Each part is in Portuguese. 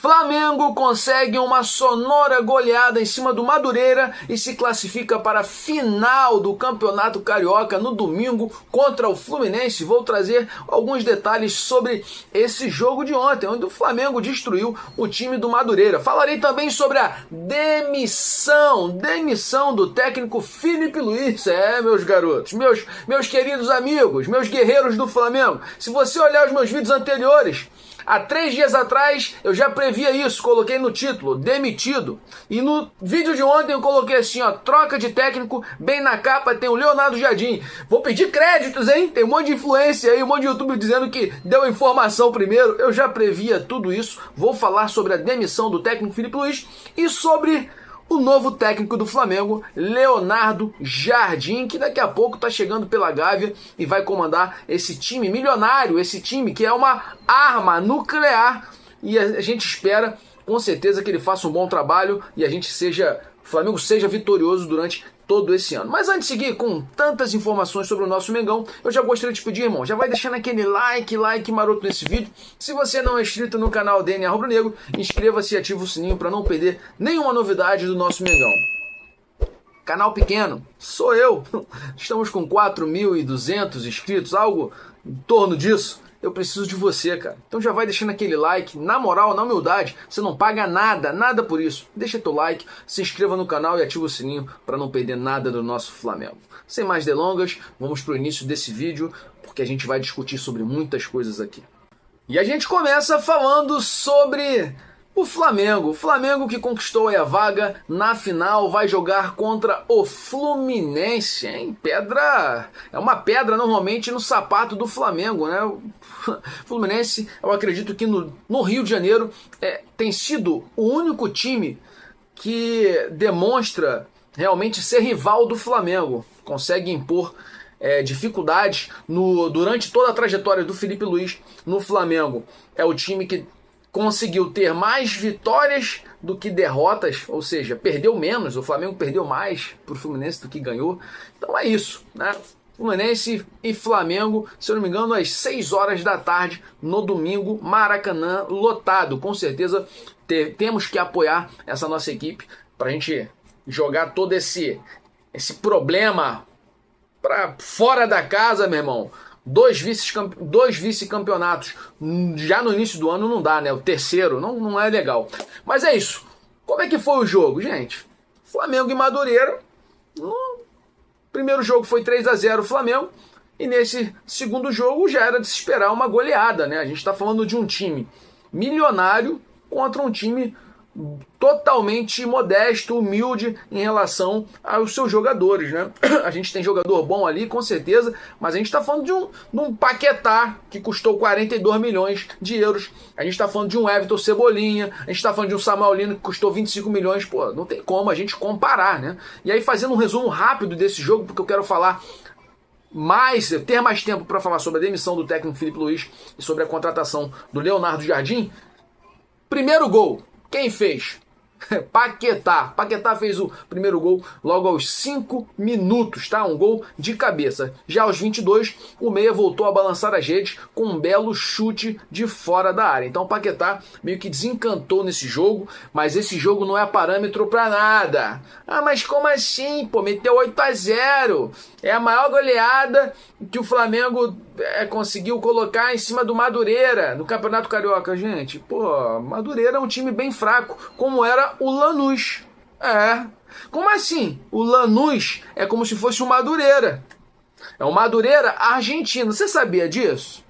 Flamengo consegue uma sonora goleada em cima do Madureira e se classifica para a final do Campeonato Carioca no domingo contra o Fluminense. Vou trazer alguns detalhes sobre esse jogo de ontem, onde o Flamengo destruiu o time do Madureira. Falarei também sobre a demissão do técnico Filipe Luís. Meus garotos, meus queridos amigos, meus guerreiros do Flamengo. Se você olhar os meus vídeos anteriores, há 3 dias atrás eu já previa isso, coloquei no título, demitido. E no vídeo de ontem eu coloquei assim, ó, troca de técnico, bem na capa tem o Leonardo Jardim. Vou pedir créditos, hein? Tem um monte de influência aí, um monte de youtuber dizendo que deu a informação primeiro. Eu já previa tudo isso. Vou falar sobre a demissão do técnico Filipe Luís e sobre o novo técnico do Flamengo, Leonardo Jardim, que daqui a pouco está chegando pela Gávea e vai comandar esse time milionário, esse time que é uma arma nuclear, e a gente espera com certeza que ele faça um bom trabalho e o Flamengo seja vitorioso durante todo esse ano. Mas antes de seguir com tantas informações sobre o nosso Mengão, eu já gostaria de pedir, irmão, já vai deixando aquele like maroto nesse vídeo. Se você não é inscrito no canal DNA Rubro Negro, inscreva-se e ative o sininho para não perder nenhuma novidade do nosso Mengão. Canal pequeno, sou eu. Estamos com 4.200 inscritos, algo em torno disso. Eu preciso de você, cara. Então já vai deixando aquele like, na moral, na humildade, você não paga nada por isso. Deixa teu like, se inscreva no canal e ativa o sininho para não perder nada do nosso Flamengo. Sem mais delongas, vamos pro início desse vídeo, porque a gente vai discutir sobre muitas coisas aqui. E a gente começa falando sobre o Flamengo. O Flamengo que conquistou aí a vaga na final vai jogar contra o Fluminense, hein? É uma pedra normalmente no sapato do Flamengo, né? O Fluminense, eu acredito que no Rio de Janeiro tem sido o único time que demonstra realmente ser rival do Flamengo. Consegue impor dificuldades durante toda a trajetória do Filipe Luís no Flamengo. É o time que conseguiu ter mais vitórias do que derrotas, ou seja, perdeu menos, o Flamengo perdeu mais para o Fluminense do que ganhou. Então é isso, né? Fluminense e Flamengo, se eu não me engano, às 6 horas da tarde, no domingo, Maracanã lotado. Com certeza temos que apoiar essa nossa equipe para a gente jogar todo esse problema para fora da casa, meu irmão. 2 vice-campeonatos já no início do ano não dá, né? O terceiro não é legal. Mas é isso. Como é que foi o jogo, gente? Flamengo e Madureira. No primeiro jogo foi 3-0 Flamengo. E nesse segundo jogo já era de se esperar uma goleada, né? A gente está falando de um time milionário contra um time totalmente modesto, humilde em relação aos seus jogadores, né? A gente tem jogador bom ali, com certeza, mas a gente está falando de um Paquetá que custou 42 milhões de euros. A gente está falando de um Everton Cebolinha, a gente está falando de um Samuel Lino que custou 25 milhões. Pô, não tem como a gente comparar, né? E aí, fazendo um resumo rápido desse jogo, porque eu quero falar ter mais tempo para falar sobre a demissão do técnico Filipe Luís e sobre a contratação do Leonardo Jardim. Primeiro gol. Quem fez? Paquetá. Paquetá fez o primeiro gol logo aos 5 minutos, tá? Um gol de cabeça. Já aos 22, o meia voltou a balançar as redes com um belo chute de fora da área. Então o Paquetá meio que desencantou nesse jogo, mas esse jogo não é parâmetro pra nada. Ah, mas como assim? Pô, meteu 8-0. É a maior goleada que o Flamengo conseguiu colocar em cima do Madureira no Campeonato Carioca. Gente, pô, Madureira é um time bem fraco, como era o Lanús. Como assim? O Lanús é como se fosse o Madureira. É o Madureira argentino. Você sabia disso?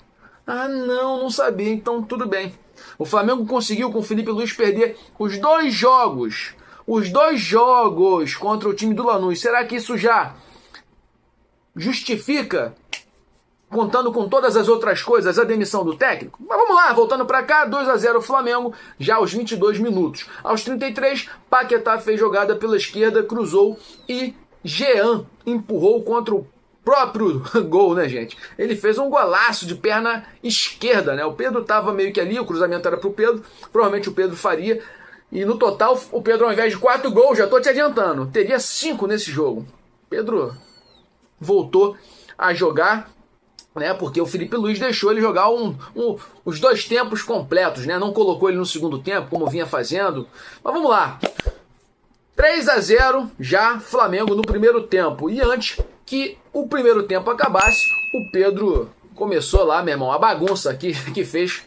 Ah, não sabia. Então tudo bem. O Flamengo conseguiu com o Filipe Luís perder os 2 jogos. Os 2 jogos contra o time do Lanús. Será que isso já justifica, contando com todas as outras coisas, a demissão do técnico? Mas vamos lá, voltando para cá, 2-0 Flamengo, já aos 22 minutos. Aos 33, Paquetá fez jogada pela esquerda, cruzou e Jean empurrou contra o próprio gol, né, gente? Ele fez um golaço de perna esquerda, né? O Pedro estava meio que ali, o cruzamento era para o Pedro, provavelmente o Pedro faria. E no total, o Pedro, ao invés de 4 gols, já estou te adiantando, teria 5 nesse jogo. Pedro voltou a jogar né? Porque o Felipe Luiz deixou ele jogar os dois tempos completos, né? Não colocou ele no segundo tempo, como vinha fazendo. Mas vamos lá. 3-0 já Flamengo no primeiro tempo. E antes que o primeiro tempo acabasse, o Pedro começou lá, meu irmão, a bagunça que fez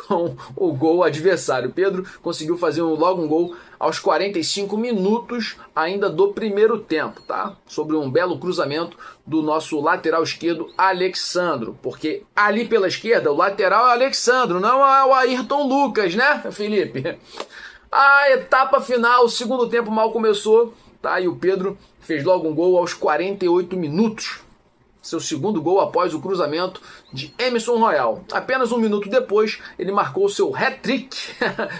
com o gol adversário. O Pedro conseguiu fazer logo um gol aos 45 minutos ainda do primeiro tempo, tá? Sobre um belo cruzamento do nosso lateral esquerdo, Alexandro. Porque ali pela esquerda, o lateral é o Alexandro, não é o Ayrton Lucas, né, Felipe? A etapa final, o segundo tempo mal começou, tá? E o Pedro fez logo um gol aos 48 minutos. Seu segundo gol após o cruzamento de Emerson Royal. Apenas um minuto depois, ele marcou seu hat-trick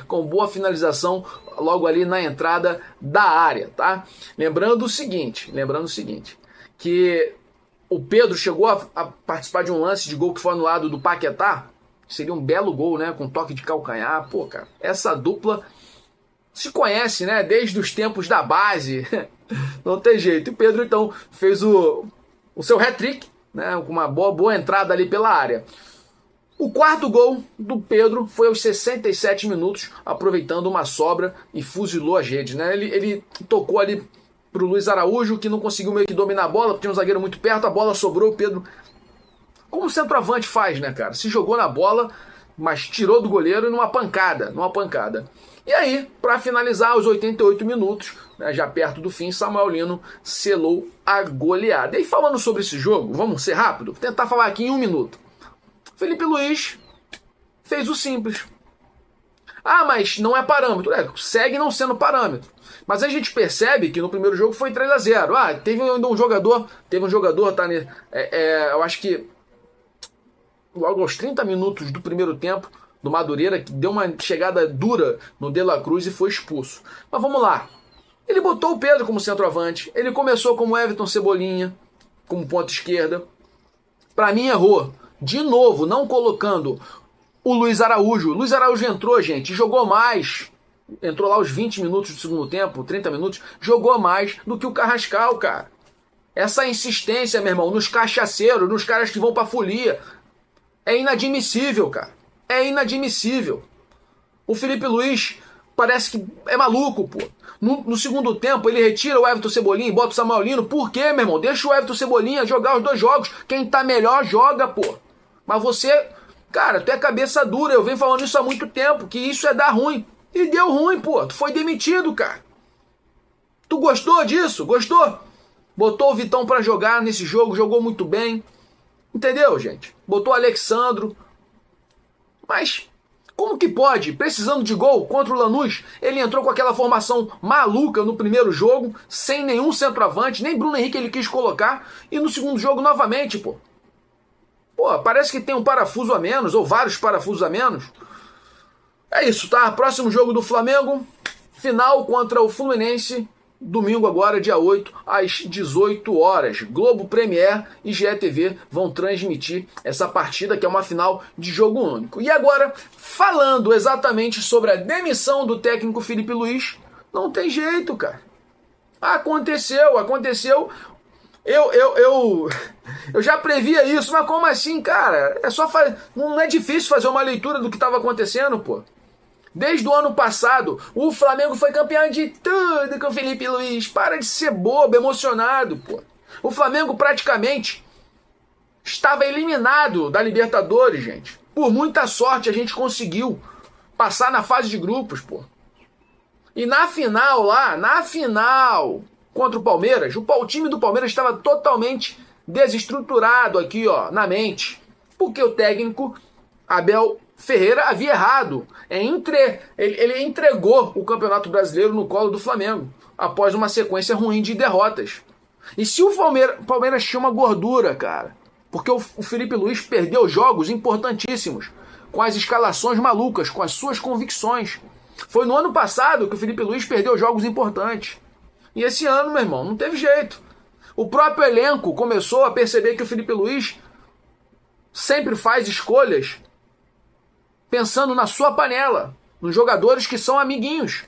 com boa finalização logo ali na entrada da área, tá? Lembrando o seguinte, que o Pedro chegou a participar de um lance de gol que foi anulado do Paquetá. Seria um belo gol, né? Com toque de calcanhar. Pô, cara, essa dupla se conhece, né? Desde os tempos da base. Não tem jeito. E o Pedro, então, fez o seu hat-trick, né, com uma boa entrada ali pela área. O quarto gol do Pedro foi aos 67 minutos, aproveitando uma sobra e fuzilou as redes, né? Ele tocou ali pro Luiz Araújo, que não conseguiu meio que dominar a bola, porque tinha um zagueiro muito perto, a bola sobrou, o Pedro, como o centroavante faz, né, cara? Se jogou na bola, mas tirou do goleiro numa pancada. E aí, para finalizar, aos 88 minutos, né, já perto do fim, Samuel Lino selou a goleada. E falando sobre esse jogo, vamos ser rápido, vou tentar falar aqui em um minuto. Felipe Luiz fez o simples. Ah, mas não é parâmetro. Segue não sendo parâmetro. Mas a gente percebe que no primeiro jogo foi 3-0. Ah, teve um jogador, tá, né, eu acho que logo aos 30 minutos do primeiro tempo, do Madureira, que deu uma chegada dura no De La Cruz e foi expulso. Mas vamos lá. Ele botou o Pedro como centroavante. Ele começou como Everton Cebolinha, como ponta esquerda. Para mim, errou. De novo, não colocando o Luiz Araújo. O Luiz Araújo entrou, gente, jogou mais. Entrou lá os 20 minutos do segundo tempo, 30 minutos. Jogou mais do que o Carrascal, cara. Essa insistência, meu irmão, nos cachaceiros, nos caras que vão pra folia, é inadmissível, cara. É inadmissível. O Felipe Luiz parece que é maluco, pô. No segundo tempo, ele retira o Everton Cebolinha e bota o Samuel Lino. Por quê, meu irmão? Deixa o Everton Cebolinha jogar os dois jogos. Quem tá melhor, joga, pô. Mas você, cara, tu é cabeça dura. Eu venho falando isso há muito tempo, que isso é dar ruim. E deu ruim, pô. Tu foi demitido, cara. Tu gostou disso? Gostou? Botou o Vitão pra jogar nesse jogo, jogou muito bem. Entendeu, gente? Botou o Alexandro. Mas como que pode, precisando de gol contra o Lanús, ele entrou com aquela formação maluca no primeiro jogo, sem nenhum centroavante, nem Bruno Henrique ele quis colocar, e no segundo jogo novamente, pô. Pô, parece que tem um parafuso a menos, ou vários parafusos a menos. É isso, tá? Próximo jogo do Flamengo, final contra o Fluminense, domingo agora, dia 8, às 18 horas. Globo Premier e GETV vão transmitir essa partida, que é uma final de jogo único. E agora, falando exatamente sobre a demissão do técnico Felipe Luiz, não tem jeito, cara. Aconteceu. Eu já previa isso, mas como assim, cara? Não é difícil fazer uma leitura do que estava acontecendo, pô. Desde o ano passado, o Flamengo foi campeão de tudo com o Felipe Luiz. Para de ser bobo, emocionado, pô. O Flamengo praticamente estava eliminado da Libertadores, gente. Por muita sorte a gente conseguiu passar na fase de grupos, pô. E na final contra o Palmeiras, o time do Palmeiras estava totalmente desestruturado aqui, ó, na mente. Porque o técnico Abel Ferreira havia errado. Ele entregou o Campeonato Brasileiro no colo do Flamengo, após uma sequência ruim de derrotas. E se o Palmeiras tinha uma gordura, cara, porque o Felipe Luiz perdeu jogos importantíssimos, com as escalações malucas, com as suas convicções. Foi no ano passado que o Felipe Luiz perdeu jogos importantes. E esse ano, meu irmão, não teve jeito. O próprio elenco começou a perceber que o Felipe Luiz sempre faz escolhas pensando na sua panela, nos jogadores que são amiguinhos.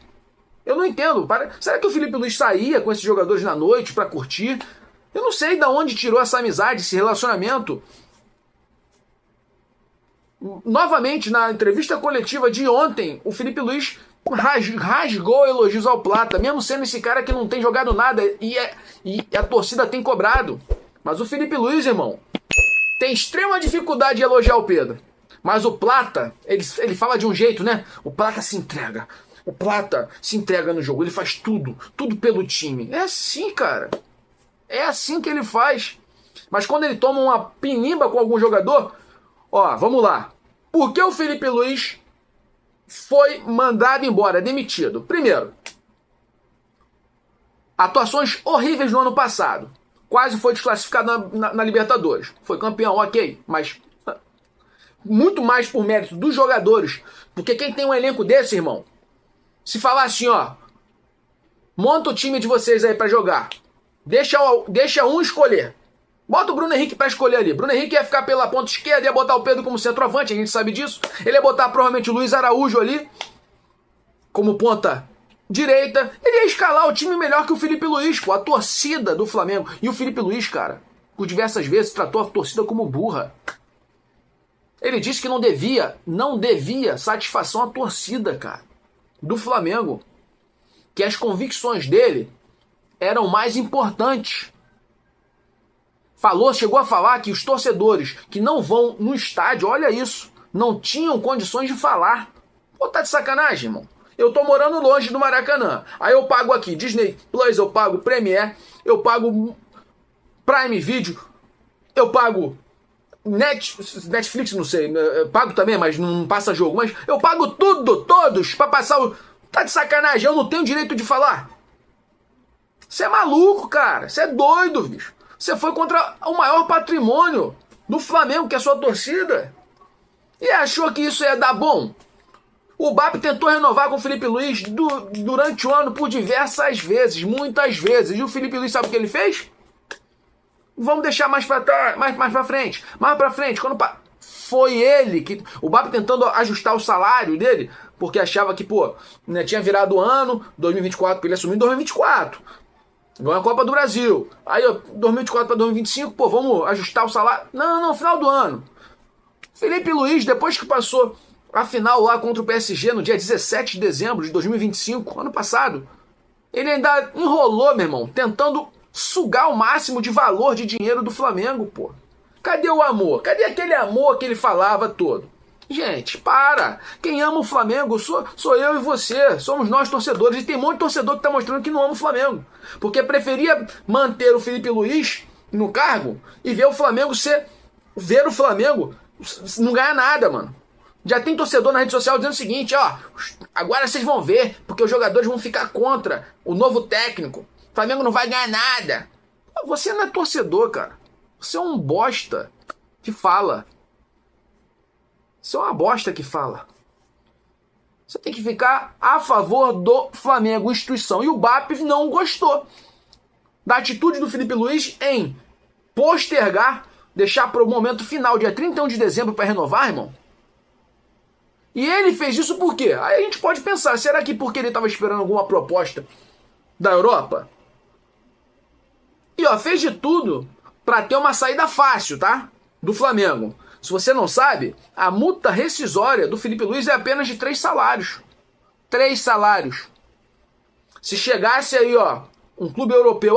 Eu não entendo. Será que o Felipe Luiz saía com esses jogadores na noite para curtir? Eu não sei de onde tirou essa amizade, esse relacionamento Novamente, na entrevista coletiva de ontem, o Felipe Luiz rasgou elogios ao Plata, mesmo sendo esse cara que não tem jogado nada e a torcida tem cobrado. Mas o Felipe Luiz, irmão, tem extrema dificuldade de elogiar o Pedro. Mas o Plata, ele fala de um jeito, né? O Plata se entrega. O Plata se entrega no jogo. Ele faz tudo pelo time. É assim, cara. É assim que ele faz. Mas quando ele toma uma pinimba com algum jogador, ó, vamos lá. Por que o Felipe Luiz foi mandado embora, demitido? Primeiro, atuações horríveis no ano passado. Quase foi desclassificado na Libertadores. Foi campeão, ok. Mas muito mais por mérito dos jogadores. Porque quem tem um elenco desse, irmão, se falar assim, ó, monta o time de vocês aí pra jogar. Deixa um escolher. Bota o Bruno Henrique pra escolher ali. Bruno Henrique ia ficar pela ponta esquerda, ia botar o Pedro como centroavante, a gente sabe disso. Ele ia botar provavelmente o Luiz Araújo ali, como ponta direita. Ele ia escalar o time melhor que o Felipe Luiz, pô, a torcida do Flamengo. E o Felipe Luiz, cara, por diversas vezes tratou a torcida como burra. Ele disse que não devia satisfação à torcida, cara, do Flamengo. Que as convicções dele eram mais importantes. Chegou a falar que os torcedores que não vão no estádio, olha isso, não tinham condições de falar. Pô, tá de sacanagem, irmão. Eu tô morando longe do Maracanã. Aí eu pago aqui Disney Plus, eu pago Premiere, eu pago Prime Video, eu pago Netflix, não sei, eu pago também, mas não passa jogo. Mas eu pago todos, pra passar o... Tá de sacanagem, eu não tenho direito de falar. Você é maluco, cara. Você é doido, bicho. Você foi contra o maior patrimônio do Flamengo, que é a sua torcida. E achou que isso ia dar bom. O BAP tentou renovar com o Felipe Luiz durante o ano por diversas vezes, muitas vezes. E o Felipe Luiz sabe o que ele fez? Vamos deixar mais pra frente. Mais pra frente. Foi ele que... O BAP tentando ajustar o salário dele, porque achava que, pô, né, tinha virado o ano, 2024, porque ele assumiu em 2024. Ganhou a Copa do Brasil. Aí, 2024 para 2025, pô, vamos ajustar o salário. Não, final do ano. Felipe Luiz, depois que passou a final lá contra o PSG no dia 17 de dezembro de 2025, ano passado, ele ainda enrolou, meu irmão, tentando sugar o máximo de valor de dinheiro do Flamengo, pô. Cadê o amor? Cadê aquele amor que ele falava todo? Gente, para! Quem ama o Flamengo sou eu e você. Somos nós torcedores. E tem um monte de torcedor que tá mostrando que não ama o Flamengo. Porque preferia manter o Felipe Luiz no cargo e ver o Flamengo não ganhar nada, mano. Já tem torcedor na rede social dizendo o seguinte, ó, agora vocês vão ver, porque os jogadores vão ficar contra o novo técnico. O Flamengo não vai ganhar nada. Você não é torcedor, cara. Você é um bosta que fala. Você é uma bosta que fala. Você tem que ficar a favor do Flamengo, instituição. E o BAP não gostou da atitude do Felipe Luiz em postergar, deixar para o momento final, dia 31 de dezembro, para renovar, irmão. E ele fez isso por quê? Aí a gente pode pensar, será que porque ele estava esperando alguma proposta da Europa? E ó, fez de tudo para ter uma saída fácil, tá? Do Flamengo. Se você não sabe, a multa rescisória do Felipe Luiz é apenas de 3 salários. 3 salários. Se chegasse aí, ó, um clube europeu,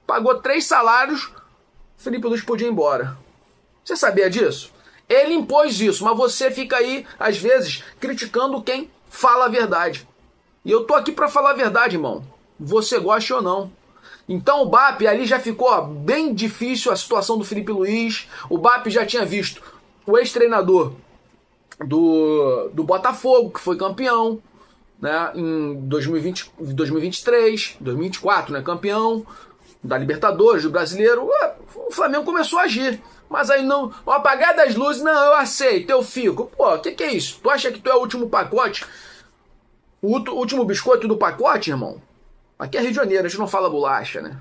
pagou 3 salários, o Felipe Luiz podia ir embora. Você sabia disso? Ele impôs isso, mas você fica aí, às vezes, criticando quem fala a verdade. E eu tô aqui pra falar a verdade, irmão. Você gosta ou não. Então o BAP ali já ficou bem difícil a situação do Felipe Luiz. O BAP já tinha visto o ex-treinador do Botafogo, que foi campeão, né, em 2023, 2024, né, campeão da Libertadores, do Brasileiro. O Flamengo começou a agir. Mas aí não, o apagar das luzes, não, eu aceito, eu fico. Pô, o que é isso? Tu acha que tu é o último pacote? O último biscoito do pacote, irmão? Aqui é Rio de Janeiro, a gente não fala bolacha, né?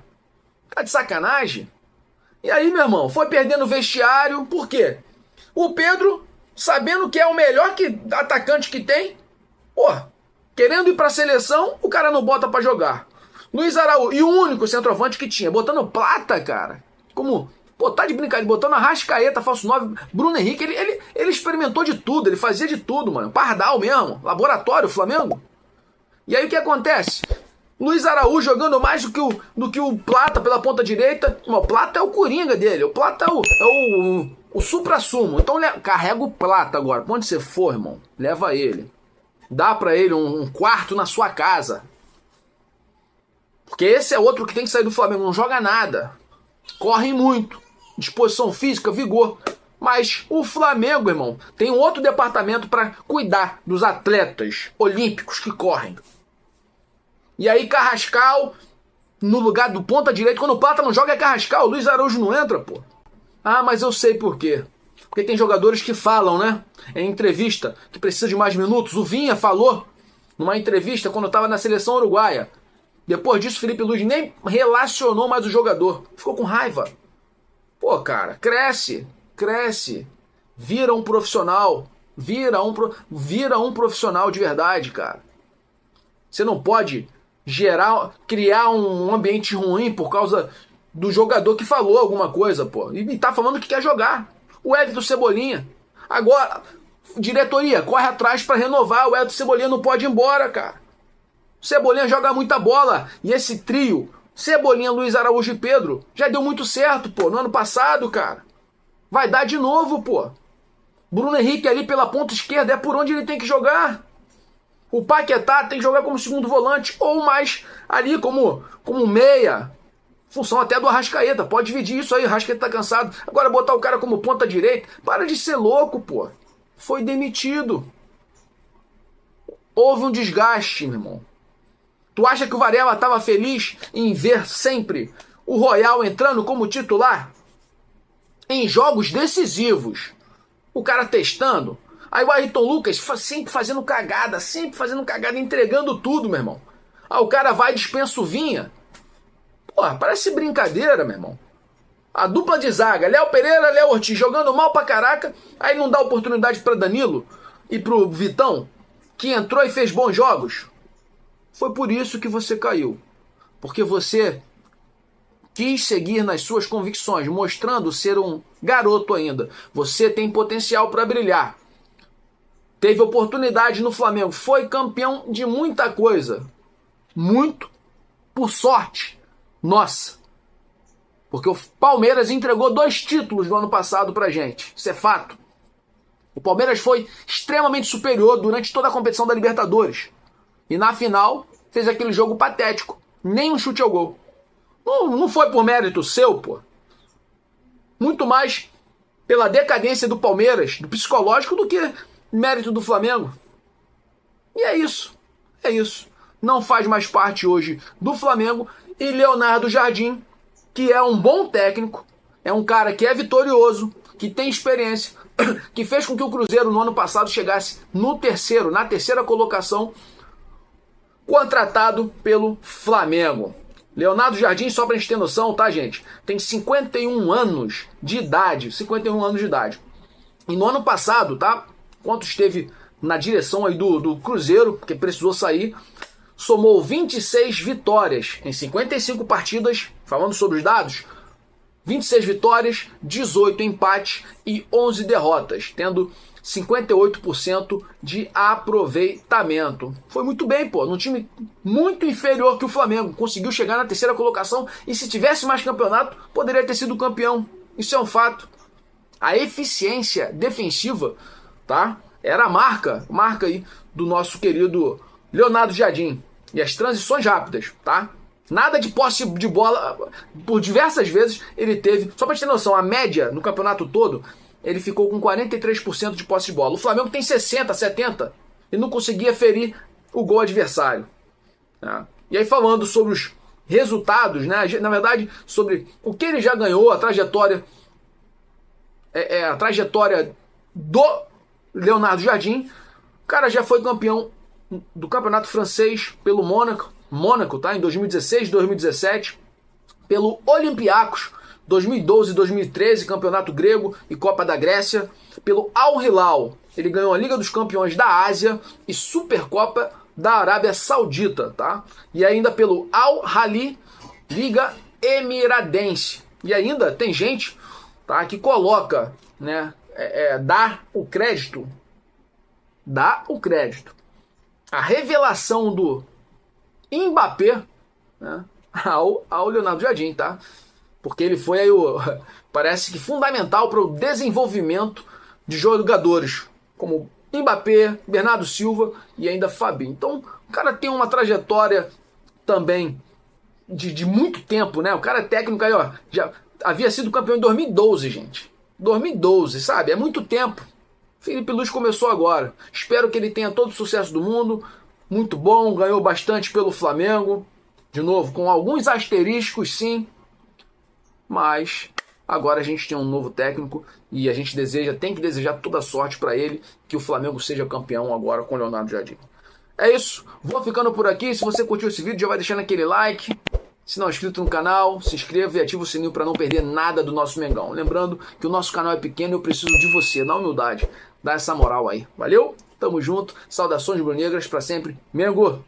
Tá de sacanagem? E aí, meu irmão, foi perdendo vestiário, por quê? O Pedro, sabendo que é o melhor atacante que tem, pô, querendo ir pra seleção, o cara não bota pra jogar. Luiz Araújo, e o único centroavante que tinha, botando Plata, cara, como Pô, tá de brincadeira, botando Arrascaeta, falso 9, Bruno Henrique, ele experimentou de tudo, ele fazia de tudo, mano. Pardal mesmo, laboratório, Flamengo. E aí o que acontece? Luiz Araújo jogando mais do que o Plata pela ponta direita. O Plata é o coringa dele, o Plata é o supra-sumo. Então carrega o Plata agora, pra onde você for, irmão, leva ele. Dá pra ele um quarto na sua casa. Porque esse é outro que tem que sair do Flamengo, não joga nada. Corre muito, disposição física, vigor. Mas o Flamengo, irmão, tem um outro departamento para cuidar dos atletas olímpicos que correm. E aí Carrascal, no lugar do ponta direita, quando o Plata não joga é Carrascal, o Luiz Araújo não entra, pô. Ah, mas eu sei por quê. Porque tem jogadores que falam, né, em entrevista, que precisa de mais minutos. O Vinha falou numa entrevista quando estava na seleção uruguaia. Depois disso, Felipe Luiz nem relacionou mais o jogador. Ficou com raiva. Pô, cara, cresce. Vira um profissional. Vira um profissional de verdade, cara. Você não pode criar um ambiente ruim por causa do jogador que falou alguma coisa, pô. E tá falando que quer jogar. O Everton Cebolinha. Agora, diretoria, corre atrás para renovar. O Everton Cebolinha não pode ir embora, cara. O Cebolinha joga muita bola. E esse trio, Cebolinha, Luiz Araújo e Pedro, já deu muito certo, pô, no ano passado, cara. Vai dar de novo, pô. Bruno Henrique ali pela ponta esquerda é por onde ele tem que jogar. O Paquetá tem que jogar como segundo volante ou mais ali como meia. Função até do Arrascaeta. Pode dividir isso aí, o Arrascaeta tá cansado. Agora botar o cara como ponta direita. Para de ser louco, pô. Foi demitido. Houve um desgaste, meu irmão. Tu acha que o Varela estava feliz em ver sempre o Royal entrando como titular? Em jogos decisivos. O cara testando. Aí o Ayrton Lucas sempre fazendo cagada, entregando tudo, meu irmão. Aí o cara vai e dispensa o Vinha. Porra, parece brincadeira, meu irmão. A dupla de zaga, Léo Pereira, Léo Ortiz, jogando mal pra caraca. Aí não dá oportunidade pra Danilo e pro Vitão, que entrou e fez bons jogos. Foi por isso que você caiu. Porque você quis seguir nas suas convicções, mostrando ser um garoto ainda. Você tem potencial para brilhar. Teve oportunidade no Flamengo. Foi campeão de muita coisa. Muito por sorte. Nossa. Porque o Palmeiras entregou 2 títulos no ano passado pra gente. Isso é fato. O Palmeiras foi extremamente superior durante toda a competição da Libertadores. E na final fez aquele jogo patético. Nem um chute ao gol. Não foi por mérito seu, pô. Muito mais pela decadência do Palmeiras, do psicológico, do que mérito do Flamengo. E é isso. É isso. Não faz mais parte hoje do Flamengo. E Leonardo Jardim, que é um bom técnico, é um cara que é vitorioso, que tem experiência, que fez com que o Cruzeiro no ano passado chegasse na terceira colocação, contratado pelo Flamengo. Leonardo Jardim, só pra gente ter noção, tá, gente? Tem 51 anos de idade. 51 anos de idade. E no ano passado, tá? Quanto esteve na direção aí do Cruzeiro, porque precisou sair, somou 26 vitórias em 55 partidas, falando sobre os dados, 26 vitórias, 18 empates e 11 derrotas, tendo 58% de aproveitamento. Foi muito bem, pô, num time muito inferior que o Flamengo, conseguiu chegar na terceira colocação e se tivesse mais campeonato, poderia ter sido campeão. Isso é um fato. A eficiência defensiva, tá? Era a marca aí do nosso querido Leonardo Jardim. E as transições rápidas, tá? Nada de posse de bola, por diversas vezes ele teve. Só pra gente ter noção, a média no campeonato todo, ele ficou com 43% de posse de bola. O Flamengo tem 60%, 70%. E não conseguia ferir o gol adversário. Tá? E aí falando sobre os resultados, né? Na verdade, sobre o que ele já ganhou, a trajetória do Leonardo Jardim. O cara já foi campeão do campeonato francês pelo Mônaco, tá? Em 2016, 2017, pelo Olympiacos, 2012 e 2013, campeonato grego e Copa da Grécia, pelo Al Hilal. Ele ganhou a Liga dos Campeões da Ásia e Supercopa da Arábia Saudita, tá? E ainda pelo Al Ahly, Liga Emiradense. E ainda tem gente tá? Que coloca, né, dá o crédito, a revelação do Mbappé, né, ao Leonardo Jardim, tá? Porque ele foi aí parece que fundamental para o desenvolvimento de jogadores como Mbappé, Bernardo Silva e ainda Fabinho. Então, o cara tem uma trajetória também de muito tempo, né? O cara é técnico aí, ó, já havia sido campeão em 2012, gente. 2012, sabe? É muito tempo. Felipe Luiz começou agora. Espero que ele tenha todo o sucesso do mundo. Muito bom, ganhou bastante pelo Flamengo. De novo, com alguns asteriscos, sim. Mas agora a gente tem um novo técnico e a gente tem que desejar toda a sorte para ele, que o Flamengo seja campeão agora com o Leonardo Jardim. É isso, vou ficando por aqui. Se você curtiu esse vídeo, já vai deixando aquele like. Se não é inscrito no canal, se inscreva e ativa o sininho para não perder nada do nosso Mengão. Lembrando que o nosso canal é pequeno e eu preciso de você, na humildade. Dá essa moral aí, valeu? Tamo junto, saudações brunegras para sempre. Mengo!